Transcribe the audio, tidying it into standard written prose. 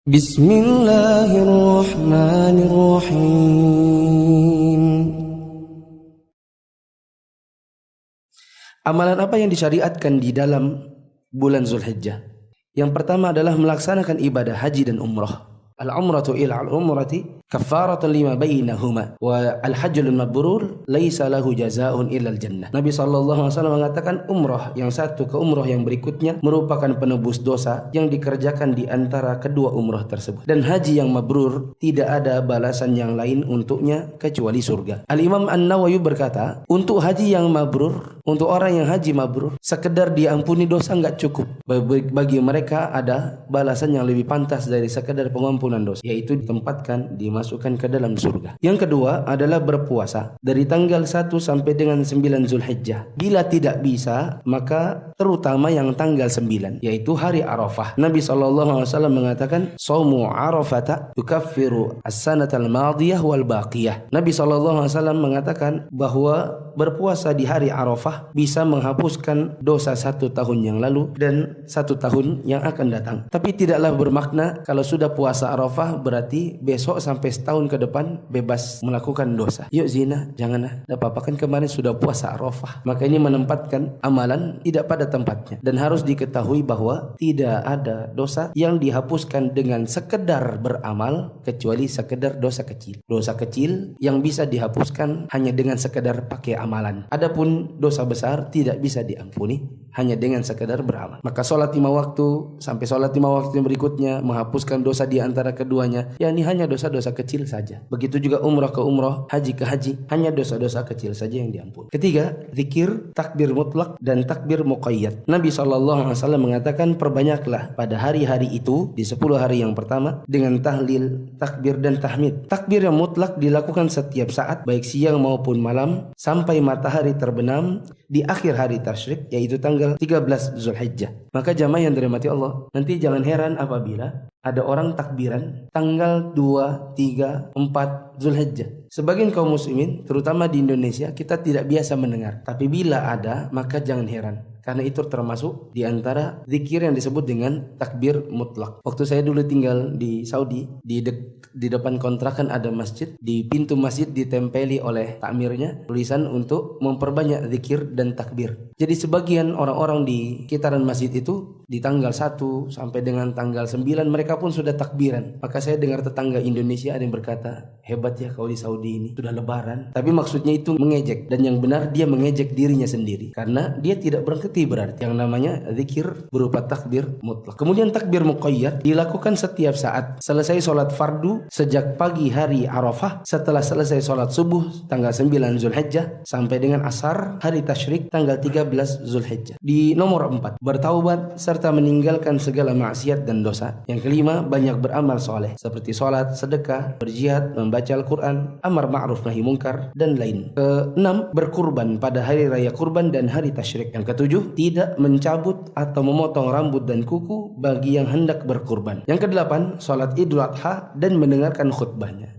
Bismillahirrahmanirrahim. Amalan apa yang disyariatkan di dalam bulan Zulhijjah? Yang pertama adalah melaksanakan ibadah haji dan umrah. Al-umratu ila al-umrati kafaratan lima bainahuma wa al-hajjul mabrur laisa lahu jazaa'un illa al-jannah. Nabi SAW mengatakan umrah yang satu ke umrah yang berikutnya merupakan penebus dosa yang dikerjakan di antara kedua umrah tersebut. Dan haji yang mabrur tidak ada balasan yang lain untuknya kecuali surga. Al-Imam An-Nawawi berkata, untuk haji yang mabrur, untuk orang yang haji mabrur, sekedar diampuni dosa enggak cukup. Bagi mereka ada balasan yang lebih pantas dari sekedar pengampunan dosa, yaitu ditempatkan, dimasukkan ke dalam surga. Yang kedua adalah berpuasa dari tanggal 1 sampai dengan 9 Zulhijjah. Bila tidak bisa, maka terutama yang tanggal 9, yaitu hari Arafah. Nabi SAW mengatakan, "Shaumu Arafata yukaffiru as-sanatal madiyah wal baqiyah." Nabi SAW mengatakan bahwa berpuasa di hari Arafah bisa menghapuskan dosa 1 tahun yang lalu dan 1 tahun yang akan datang. Tapi tidaklah bermakna kalau sudah puasa Arafah berarti besok sampai setahun ke depan bebas melakukan dosa. Yuk zina, janganlah. Tidak apa-apa, kan kemarin sudah puasa Arafah. Maka ini menempatkan amalan tidak pada tempatnya. Dan harus diketahui bahwa tidak ada dosa yang dihapuskan dengan sekedar beramal kecuali sekedar dosa kecil. Dosa kecil yang bisa dihapuskan hanya dengan sekedar pakai amalan. Adapun dosa besar tidak bisa diampuni hanya dengan sekedar beramal. Maka sholat 5 waktu sampai sholat 5 waktu yang berikutnya menghapuskan dosa di antara keduanya, yakni hanya dosa-dosa kecil saja. Begitu juga umrah ke umrah, haji ke haji, hanya dosa-dosa kecil saja yang diampuni. Ketiga, zikir, takbir mutlak dan takbir muqayyad. Nabi SAW mengatakan, perbanyaklah pada hari-hari itu di 10 hari yang pertama dengan tahlil, takbir dan tahmid. Takbir yang mutlak dilakukan setiap saat, baik siang maupun malam, sampai matahari terbenam di akhir hari tasyrik, yaitu tanggal 13 Zulhijjah. Maka jamaah yang dirahmati Allah, nanti jangan heran apabila ada orang takbiran tanggal 2, 3, 4 Zulhijjah. Sebagian kaum muslimin, terutama di Indonesia, kita tidak biasa mendengar. Tapi bila ada, maka jangan heran. Karena itu termasuk di antara zikir yang disebut dengan takbir mutlak. Waktu saya dulu tinggal di Saudi, di depan kontrakan ada masjid. Di pintu masjid ditempeli oleh takmirnya tulisan untuk memperbanyak zikir dan takbir. Jadi sebagian orang-orang di sekitaran masjid itu di tanggal 1 sampai dengan tanggal 9 mereka pun sudah takbiran. Maka saya dengar tetangga Indonesia ada yang berkata, hebat ya kau di Saudi ini, sudah lebaran. Tapi maksudnya itu mengejek, dan yang benar dia mengejek dirinya sendiri. Karena dia tidak berarti yang namanya zikir berupa takbir mutlak. Kemudian takbir muqayyad dilakukan setiap saat selesai sholat fardu sejak pagi hari Arafah, setelah selesai sholat subuh tanggal 9 Zulhijjah sampai dengan asar hari tasyrik tanggal 13 Zulhijjah. Di nomor 4, bertaubat serta meninggalkan segala maksiat dan dosa. Yang kelima, banyak beramal soleh seperti sholat, sedekah, berjihad, membaca Al-Quran, amar ma'ruf nahi munkar dan lain. Keenam, berkurban pada hari raya kurban dan hari tasyrik. Yang ketujuh, tidak mencabut atau memotong rambut dan kuku bagi yang hendak berkurban. Yang kedelapan, sholat Idul Adha dan mendengarkan khutbahnya.